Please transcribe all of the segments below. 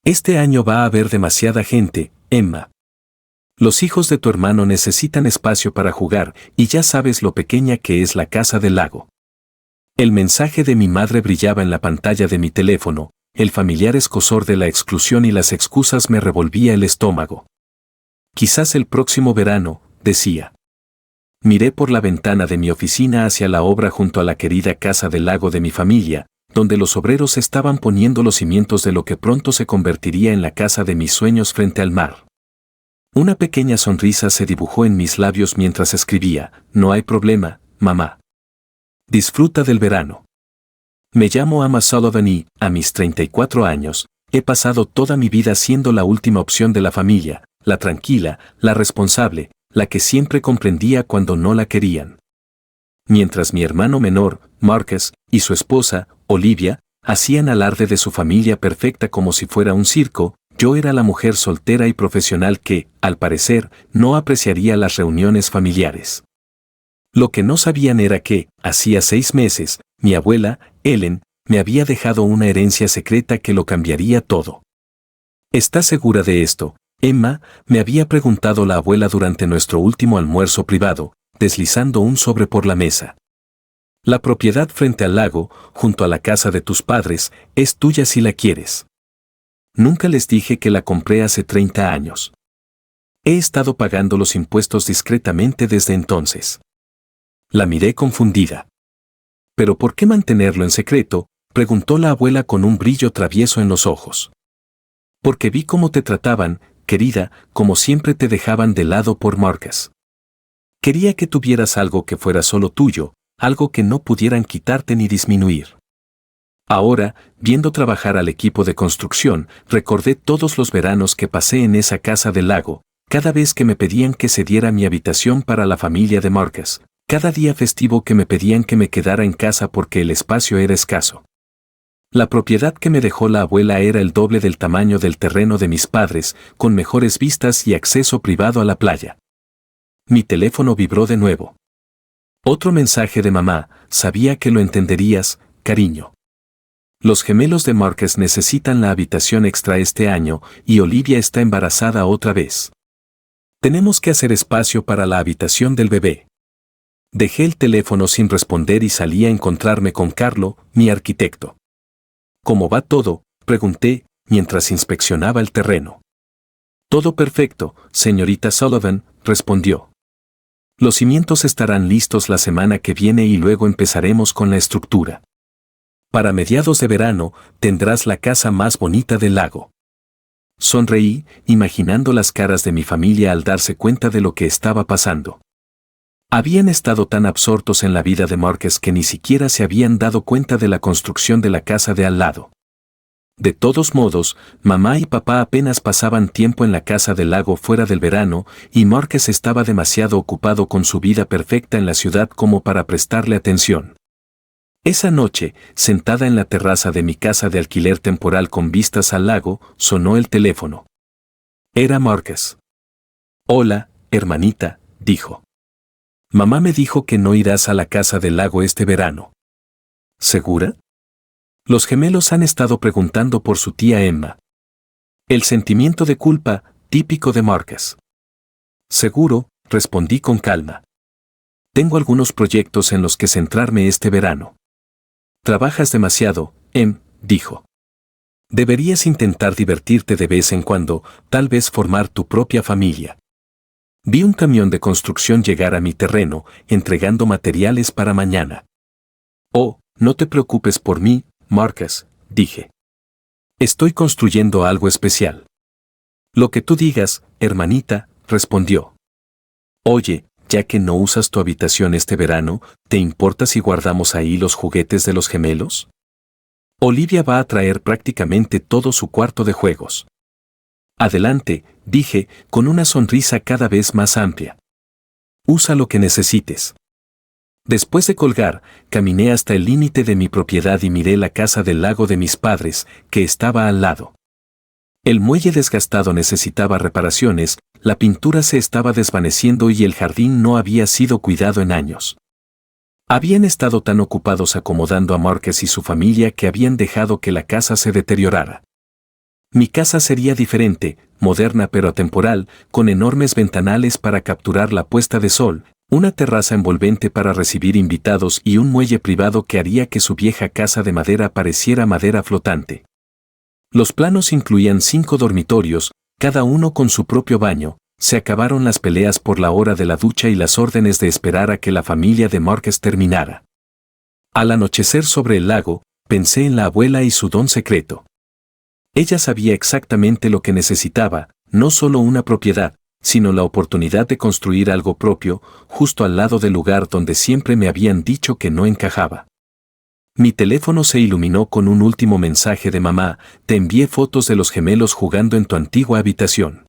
Este año va a haber demasiada gente, Emma. Los hijos de tu hermano necesitan espacio para jugar y ya sabes lo pequeña que es la casa del lago. El mensaje de mi madre brillaba en la pantalla de mi teléfono, el familiar escozor de la exclusión y las excusas me revolvía el estómago. Quizás el próximo verano, decía. Miré por la ventana de mi oficina hacia la obra junto a la querida casa del lago de mi familia, donde los obreros estaban poniendo los cimientos de lo que pronto se convertiría en la casa de mis sueños frente al mar. Una pequeña sonrisa se dibujó en mis labios mientras escribía, no hay problema, mamá. Disfruta del verano. Me llamo Emma Sullivan y, a mis 34 años, he pasado toda mi vida siendo la última opción de la familia, la tranquila, la responsable, la que siempre comprendía cuando no la querían. Mientras mi hermano menor, Marcus, y su esposa, Olivia, hacían alarde de su familia perfecta como si fuera un circo, yo era la mujer soltera y profesional que, al parecer, no apreciaría las reuniones familiares. Lo que no sabían era que, hacía 6 meses, mi abuela, Ellen, me había dejado una herencia secreta que lo cambiaría todo. ¿Estás segura de esto, Emma?, me había preguntado la abuela durante nuestro último almuerzo privado, deslizando un sobre por la mesa. La propiedad frente al lago, junto a la casa de tus padres, es tuya si la quieres. Nunca les dije que la compré hace 30 años. He estado pagando los impuestos discretamente desde entonces. La miré confundida. ¿Pero por qué mantenerlo en secreto?, preguntó la abuela con un brillo travieso en los ojos. Porque vi cómo te trataban, querida, como siempre te dejaban de lado por Marcus. Quería que tuvieras algo que fuera solo tuyo, algo que no pudieran quitarte ni disminuir. Ahora, viendo trabajar al equipo de construcción, recordé todos los veranos que pasé en esa casa del lago, cada vez que me pedían que cediera mi habitación para la familia de Marcus, cada día festivo que me pedían que me quedara en casa porque el espacio era escaso. La propiedad que me dejó la abuela era el doble del tamaño del terreno de mis padres, con mejores vistas y acceso privado a la playa. Mi teléfono vibró de nuevo. Otro mensaje de mamá, sabía que lo entenderías, cariño. Los gemelos de Marcus necesitan la habitación extra este año y Olivia está embarazada otra vez. Tenemos que hacer espacio para la habitación del bebé. Dejé el teléfono sin responder y salí a encontrarme con Carlo, mi arquitecto. ¿Cómo va todo?, pregunté, mientras inspeccionaba el terreno. Todo perfecto, señorita Sullivan, respondió. Los cimientos estarán listos la semana que viene y luego empezaremos con la estructura. Para mediados de verano, tendrás la casa más bonita del lago. Sonreí, imaginando las caras de mi familia al darse cuenta de lo que estaba pasando. Habían estado tan absortos en la vida de Marcus que ni siquiera se habían dado cuenta de la construcción de la casa de al lado. De todos modos, mamá y papá apenas pasaban tiempo en la casa del lago fuera del verano, y Marcus estaba demasiado ocupado con su vida perfecta en la ciudad como para prestarle atención. Esa noche, sentada en la terraza de mi casa de alquiler temporal con vistas al lago, sonó el teléfono. Era Marcus. Hola, hermanita, dijo. Mamá me dijo que no irás a la casa del lago este verano. ¿Segura? Los gemelos han estado preguntando por su tía Emma. El sentimiento de culpa, típico de Marcus. Seguro, respondí con calma. Tengo algunos proyectos en los que centrarme este verano. Trabajas demasiado, dijo. Deberías intentar divertirte de vez en cuando, tal vez formar tu propia familia. Vi un camión de construcción llegar a mi terreno, entregando materiales para mañana. Oh, no te preocupes por mí, Marcus, dije. Estoy construyendo algo especial. Lo que tú digas, hermanita, respondió. Oye, ya que no usas tu habitación este verano, ¿te importa si guardamos ahí los juguetes de los gemelos? Olivia va a traer prácticamente todo su cuarto de juegos. Adelante, dije, con una sonrisa cada vez más amplia. Usa lo que necesites. Después de colgar, caminé hasta el límite de mi propiedad y miré la casa del lago de mis padres, que estaba al lado. El muelle desgastado necesitaba reparaciones, la pintura se estaba desvaneciendo y el jardín no había sido cuidado en años. Habían estado tan ocupados acomodando a Marcus y su familia que habían dejado que la casa se deteriorara. Mi casa sería diferente, moderna pero atemporal, con enormes ventanales para capturar la puesta de sol, una terraza envolvente para recibir invitados y un muelle privado que haría que su vieja casa de madera pareciera madera flotante. Los planos incluían 5 dormitorios, cada uno con su propio baño. Se acabaron las peleas por la hora de la ducha y las órdenes de esperar a que la familia de Marcus terminara. Al anochecer sobre el lago, pensé en la abuela y su don secreto. Ella sabía exactamente lo que necesitaba, no solo una propiedad, sino la oportunidad de construir algo propio, justo al lado del lugar donde siempre me habían dicho que no encajaba. Mi teléfono se iluminó con un último mensaje de mamá: te envié fotos de los gemelos jugando en tu antigua habitación.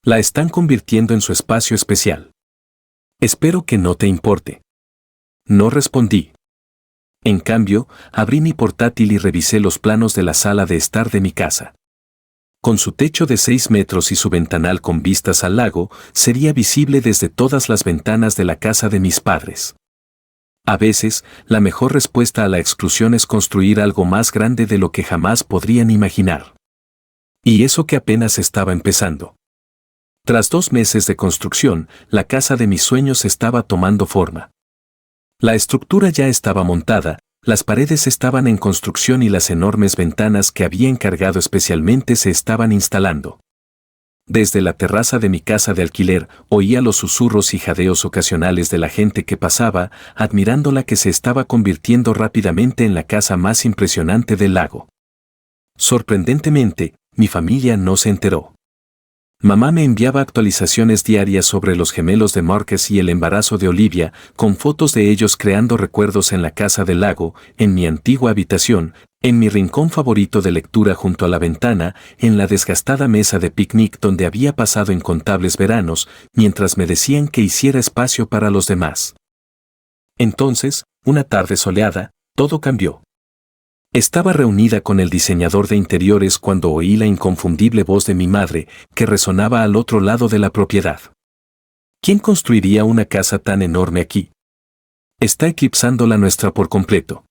La están convirtiendo en su espacio especial. Espero que no te importe. No respondí. En cambio, abrí mi portátil y revisé los planos de la sala de estar de mi casa. Con su techo de 6 metros y su ventanal con vistas al lago, sería visible desde todas las ventanas de la casa de mis padres. A veces, la mejor respuesta a la exclusión es construir algo más grande de lo que jamás podrían imaginar. Y eso que apenas estaba empezando. Tras 2 meses de construcción, la casa de mis sueños estaba tomando forma. La estructura ya estaba montada, las paredes estaban en construcción y las enormes ventanas que había encargado especialmente se estaban instalando. Desde la terraza de mi casa de alquiler, oía los susurros y jadeos ocasionales de la gente que pasaba, admirando la que se estaba convirtiendo rápidamente en la casa más impresionante del lago. Sorprendentemente, mi familia no se enteró. Mamá me enviaba actualizaciones diarias sobre los gemelos de Marcus y el embarazo de Olivia, con fotos de ellos creando recuerdos en la casa del lago, en mi antigua habitación, en mi rincón favorito de lectura junto a la ventana, en la desgastada mesa de picnic donde había pasado incontables veranos, mientras me decían que hiciera espacio para los demás. Entonces, una tarde soleada, todo cambió. Estaba reunida con el diseñador de interiores cuando oí la inconfundible voz de mi madre, que resonaba al otro lado de la propiedad. ¿Quién construiría una casa tan enorme aquí? Está eclipsando la nuestra por completo.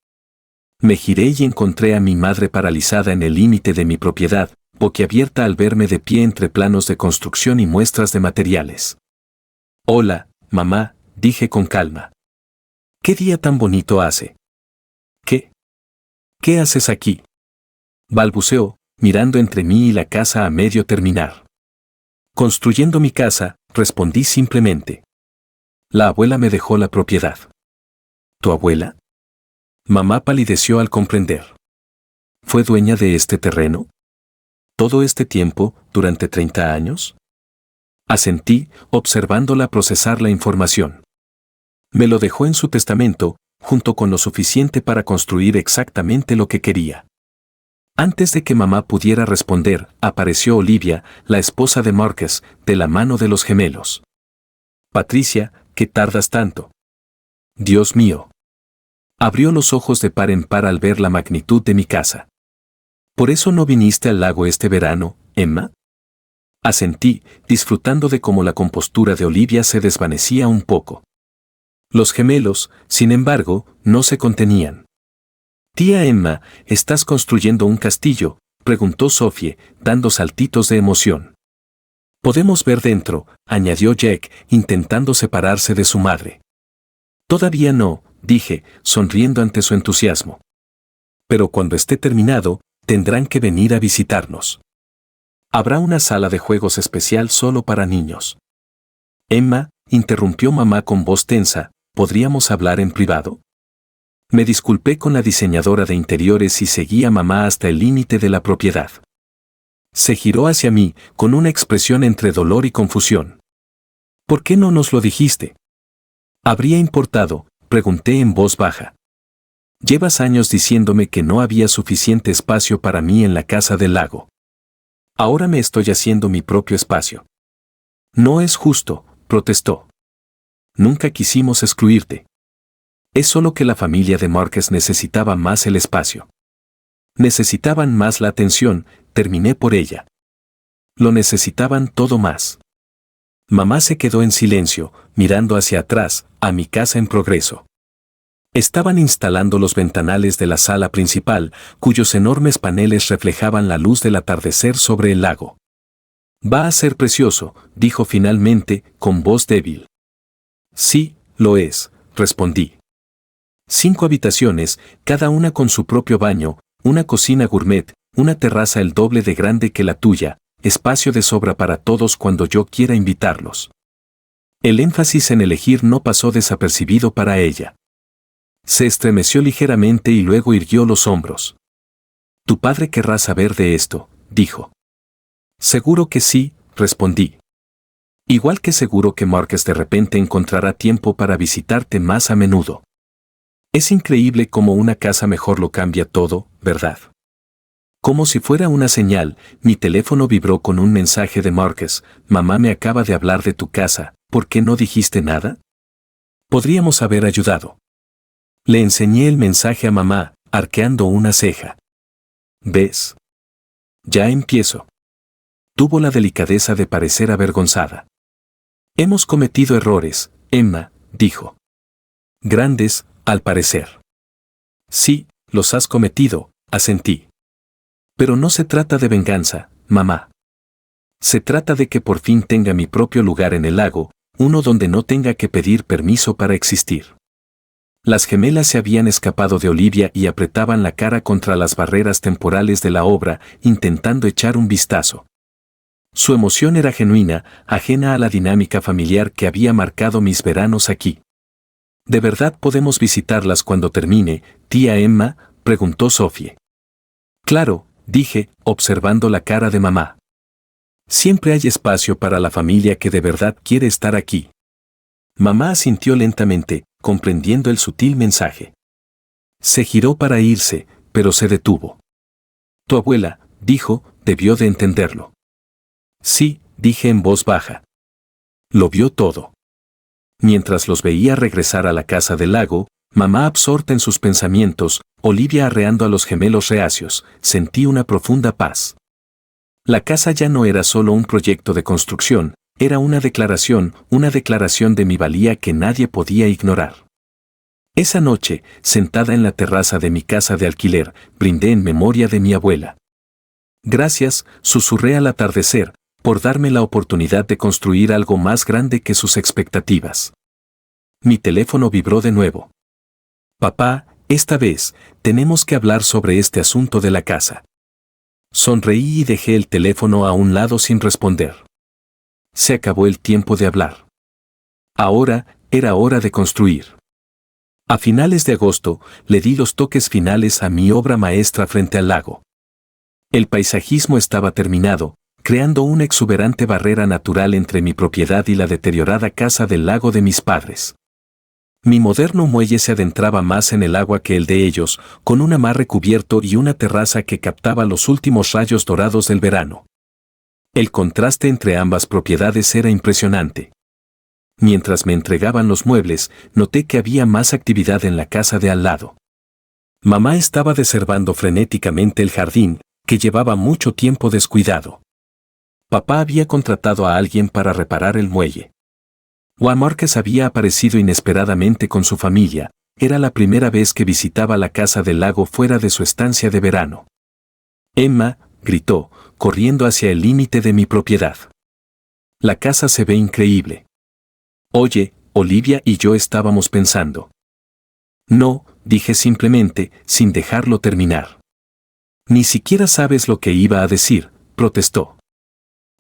Me giré y encontré a mi madre paralizada en el límite de mi propiedad, boquiabierta al verme de pie entre planos de construcción y muestras de materiales. Hola, mamá, dije con calma. ¿Qué día tan bonito hace? ¿Qué haces aquí? Balbuceó, mirando entre mí y la casa a medio terminar. Construyendo mi casa, respondí simplemente. La abuela me dejó la propiedad. ¿Tu abuela? Mamá palideció al comprender. ¿Fue dueña de este terreno? ¿Todo este tiempo, durante 30 años? Asentí, observándola procesar la información. Me lo dejó en su testamento, junto con lo suficiente para construir exactamente lo que quería. Antes de que mamá pudiera responder, apareció Olivia, la esposa de Marcus, de la mano de los gemelos. Patricia, ¿qué tardas tanto? Dios mío. Abrió los ojos de par en par al ver la magnitud de mi casa. ¿Por eso no viniste al lago este verano, Emma? Asentí, disfrutando de cómo la compostura de Olivia se desvanecía un poco. Los gemelos, sin embargo, no se contenían. Tía Emma, ¿estás construyendo un castillo?, preguntó Sophie, dando saltitos de emoción. Podemos ver dentro, añadió Jack, intentando separarse de su madre. Todavía no, dije, sonriendo ante su entusiasmo. Pero cuando esté terminado, tendrán que venir a visitarnos. Habrá una sala de juegos especial solo para niños. Emma, interrumpió mamá con voz tensa, ¿podríamos hablar en privado? Me disculpé con la diseñadora de interiores y seguí a mamá hasta el límite de la propiedad. Se giró hacia mí, con una expresión entre dolor y confusión. ¿Por qué no nos lo dijiste? ¿Habría importado?, pregunté en voz baja. Llevas años diciéndome que no había suficiente espacio para mí en la casa del lago. Ahora me estoy haciendo mi propio espacio. No es justo, protestó. Nunca quisimos excluirte. Es solo que la familia de Marcus necesitaba más el espacio. Necesitaban más la atención, terminé por ella. Lo necesitaban todo más. Mamá se quedó en silencio, mirando hacia atrás, a mi casa en progreso. Estaban instalando los ventanales de la sala principal, cuyos enormes paneles reflejaban la luz del atardecer sobre el lago. Va a ser precioso, dijo finalmente, con voz débil. Sí, lo es, respondí. 5 habitaciones, cada una con su propio baño, una cocina gourmet, una terraza el doble de grande que la tuya, espacio de sobra para todos cuando yo quiera invitarlos. El énfasis en elegir no pasó desapercibido para ella. Se estremeció ligeramente y luego irguió los hombros. Tu padre querrá saber de esto, dijo. Seguro que sí, respondí. Igual que seguro que Marcus de repente encontrará tiempo para visitarte más a menudo. Es increíble cómo una casa mejor lo cambia todo, ¿verdad? Como si fuera una señal, mi teléfono vibró con un mensaje de Marcus. Mamá me acaba de hablar de tu casa, ¿por qué no dijiste nada? Podríamos haber ayudado. Le enseñé el mensaje a mamá, arqueando una ceja. ¿Ves? Ya empiezo. Tuvo la delicadeza de parecer avergonzada. Hemos cometido errores, Emma, dijo. Grandes, al parecer. Sí, los has cometido, asentí. Pero no se trata de venganza, mamá. Se trata de que por fin tenga mi propio lugar en el lago, uno donde no tenga que pedir permiso para existir. Las gemelas se habían escapado de Olivia y apretaban la cara contra las barreras temporales de la obra, intentando echar un vistazo. Su emoción era genuina, ajena a la dinámica familiar que había marcado mis veranos aquí. ¿De verdad podemos visitarlas cuando termine, tía Emma?, preguntó Sophie. Claro, dije, observando la cara de mamá. Siempre hay espacio para la familia que de verdad quiere estar aquí. Mamá asintió lentamente, comprendiendo el sutil mensaje. Se giró para irse, pero se detuvo. Tu abuela, dijo, debió de entenderlo. Sí, dije en voz baja. Lo vio todo. Mientras los veía regresar a la casa del lago, mamá absorta en sus pensamientos, Olivia arreando a los gemelos reacios, sentí una profunda paz. La casa ya no era solo un proyecto de construcción, era una declaración de mi valía que nadie podía ignorar. Esa noche, sentada en la terraza de mi casa de alquiler, brindé en memoria de mi abuela. Gracias, susurré al atardecer, por darme la oportunidad de construir algo más grande que sus expectativas. Mi teléfono vibró de nuevo. Papá, esta vez, tenemos que hablar sobre este asunto de la casa. Sonreí y dejé el teléfono a un lado sin responder. Se acabó el tiempo de hablar. Ahora, era hora de construir. A finales de agosto, le di los toques finales a mi obra maestra frente al lago. El paisajismo estaba terminado, creando una exuberante barrera natural entre mi propiedad y la deteriorada casa del lago de mis padres. Mi moderno muelle se adentraba más en el agua que el de ellos, con un amarre cubierto y una terraza que captaba los últimos rayos dorados del verano. El contraste entre ambas propiedades era impresionante. Mientras me entregaban los muebles, noté que había más actividad en la casa de al lado. Mamá estaba desherbando frenéticamente el jardín, que llevaba mucho tiempo descuidado. Papá había contratado a alguien para reparar el muelle. Juan Márquez había aparecido inesperadamente con su familia, era la primera vez que visitaba la casa del lago fuera de su estancia de verano. Emma, gritó, corriendo hacia el límite de mi propiedad. La casa se ve increíble. Oye, Olivia y yo estábamos pensando. No, dije simplemente, sin dejarlo terminar. Ni siquiera sabes lo que iba a decir, protestó.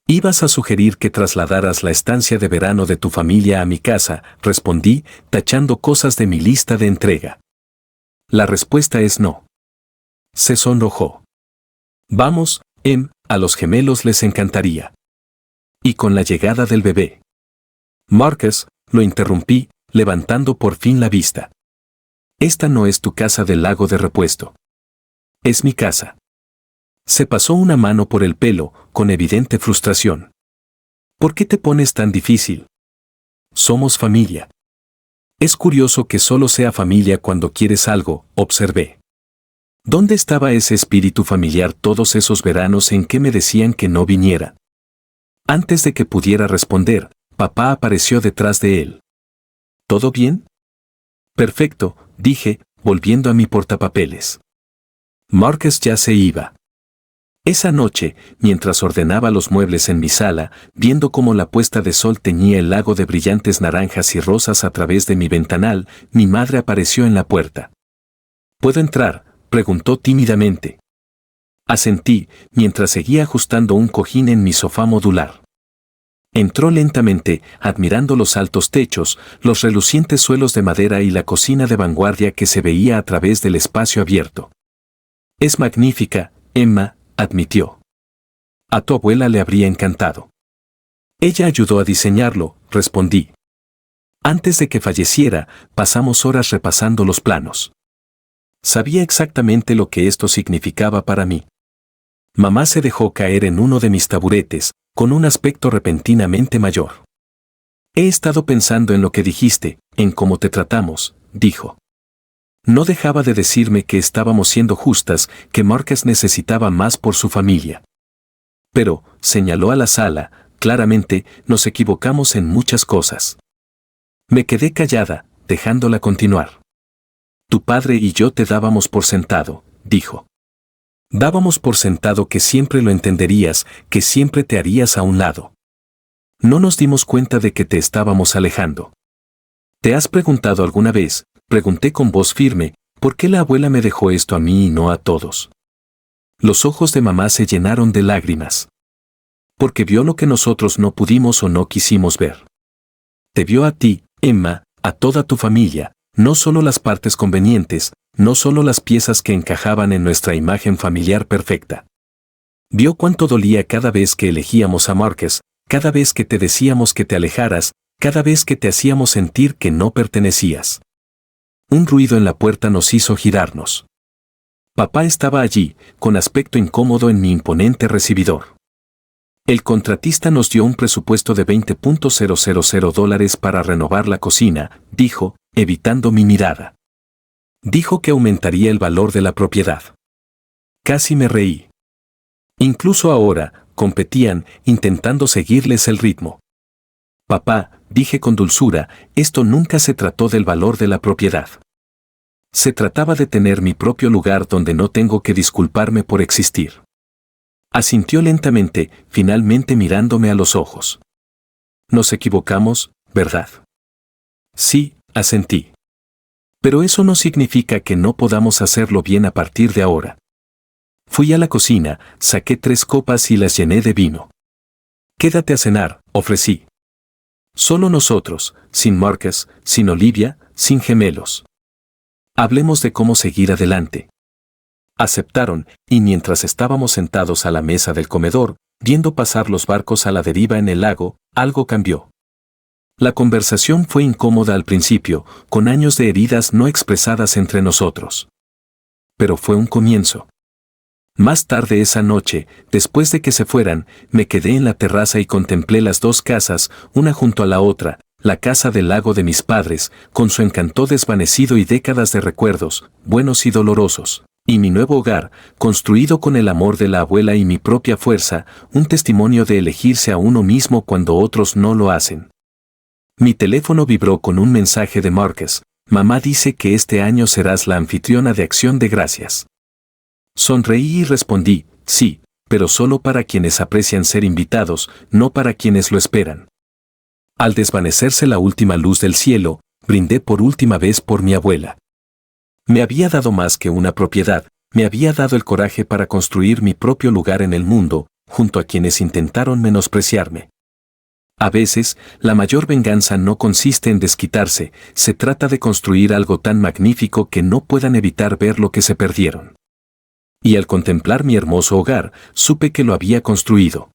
Ibas a sugerir que trasladaras la estancia de verano de tu familia a mi casa, respondí, tachando cosas de mi lista de entrega. La respuesta es no. Se sonrojó. Vamos, a los gemelos les encantaría. Y con la llegada del bebé. Marcus, lo interrumpí, levantando por fin la vista. Esta no es tu casa del lago de repuesto. Es mi casa. Se pasó una mano por el pelo, con evidente frustración. ¿Por qué te pones tan difícil? Somos familia. Es curioso que solo sea familia cuando quieres algo, observé. ¿Dónde estaba ese espíritu familiar todos esos veranos en que me decían que no viniera? Antes de que pudiera responder, papá apareció detrás de él. ¿Todo bien? Perfecto, dije, volviendo a mi portapapeles. Marcus ya se iba. Esa noche, mientras ordenaba los muebles en mi sala, viendo cómo la puesta de sol teñía el lago de brillantes naranjas y rosas a través de mi ventanal, mi madre apareció en la puerta. ¿Puedo entrar?, preguntó tímidamente. Asentí, mientras seguía ajustando un cojín en mi sofá modular. Entró lentamente, admirando los altos techos, los relucientes suelos de madera y la cocina de vanguardia que se veía a través del espacio abierto. «Es magnífica, Emma», admitió. «A tu abuela le habría encantado». «Ella ayudó a diseñarlo», respondí. «Antes de que falleciera, pasamos horas repasando los planos. Sabía exactamente lo que esto significaba para mí». Mamá se dejó caer en uno de mis taburetes, con un aspecto repentinamente mayor. «He estado pensando en lo que dijiste, en cómo te tratamos», dijo. No dejaba de decirme que estábamos siendo justas, que Marcus necesitaba más por su familia. Pero, señaló a la sala, claramente, nos equivocamos en muchas cosas. Me quedé callada, dejándola continuar. Tu padre y yo te dábamos por sentado, dijo. Dábamos por sentado que siempre lo entenderías, que siempre te harías a un lado. No nos dimos cuenta de que te estábamos alejando. ¿Te has preguntado alguna vez? Pregunté con voz firme, ¿por qué la abuela me dejó esto a mí y no a todos? Los ojos de mamá se llenaron de lágrimas. Porque vio lo que nosotros no pudimos o no quisimos ver. Te vio a ti, Emma, a toda tu familia, no solo las partes convenientes, no solo las piezas que encajaban en nuestra imagen familiar perfecta. Vio cuánto dolía cada vez que elegíamos a Marcus, cada vez que te decíamos que te alejaras, cada vez que te hacíamos sentir que no pertenecías. Un ruido en la puerta nos hizo girarnos. Papá estaba allí, con aspecto incómodo en mi imponente recibidor. El contratista nos dio un presupuesto de $20,000 para renovar la cocina, dijo, evitando mi mirada. Dijo que aumentaría el valor de la propiedad. Casi me reí. Incluso ahora, competían, intentando seguirles el ritmo. Papá, dije con dulzura, esto nunca se trató del valor de la propiedad. Se trataba de tener mi propio lugar donde no tengo que disculparme por existir. Asintió lentamente, finalmente mirándome a los ojos. Nos equivocamos, ¿verdad? Sí, asentí. Pero eso no significa que no podamos hacerlo bien a partir de ahora. Fui a la cocina, saqué 3 copas y las llené de vino. Quédate a cenar, ofrecí. Solo nosotros, sin Marcus, sin Olivia, sin gemelos. Hablemos de cómo seguir adelante. Aceptaron, y mientras estábamos sentados a la mesa del comedor, viendo pasar los barcos a la deriva en el lago, algo cambió. La conversación fue incómoda al principio, con años de heridas no expresadas entre nosotros. Pero fue un comienzo. Más tarde esa noche, después de que se fueran, me quedé en la terraza y contemplé las 2 casas, una junto a la otra, la casa del lago de mis padres, con su encanto desvanecido y décadas de recuerdos, buenos y dolorosos, y mi nuevo hogar, construido con el amor de la abuela y mi propia fuerza, un testimonio de elegirse a uno mismo cuando otros no lo hacen. Mi teléfono vibró con un mensaje de Marcus. Mamá dice que este año serás la anfitriona de Acción de Gracias. Sonreí y respondí, sí, pero solo para quienes aprecian ser invitados, no para quienes lo esperan. Al desvanecerse la última luz del cielo, brindé por última vez por mi abuela. Me había dado más que una propiedad, me había dado el coraje para construir mi propio lugar en el mundo, junto a quienes intentaron menospreciarme. A veces, la mayor venganza no consiste en desquitarse, se trata de construir algo tan magnífico que no puedan evitar ver lo que se perdieron. Y al contemplar mi hermoso hogar, supe que lo había construido.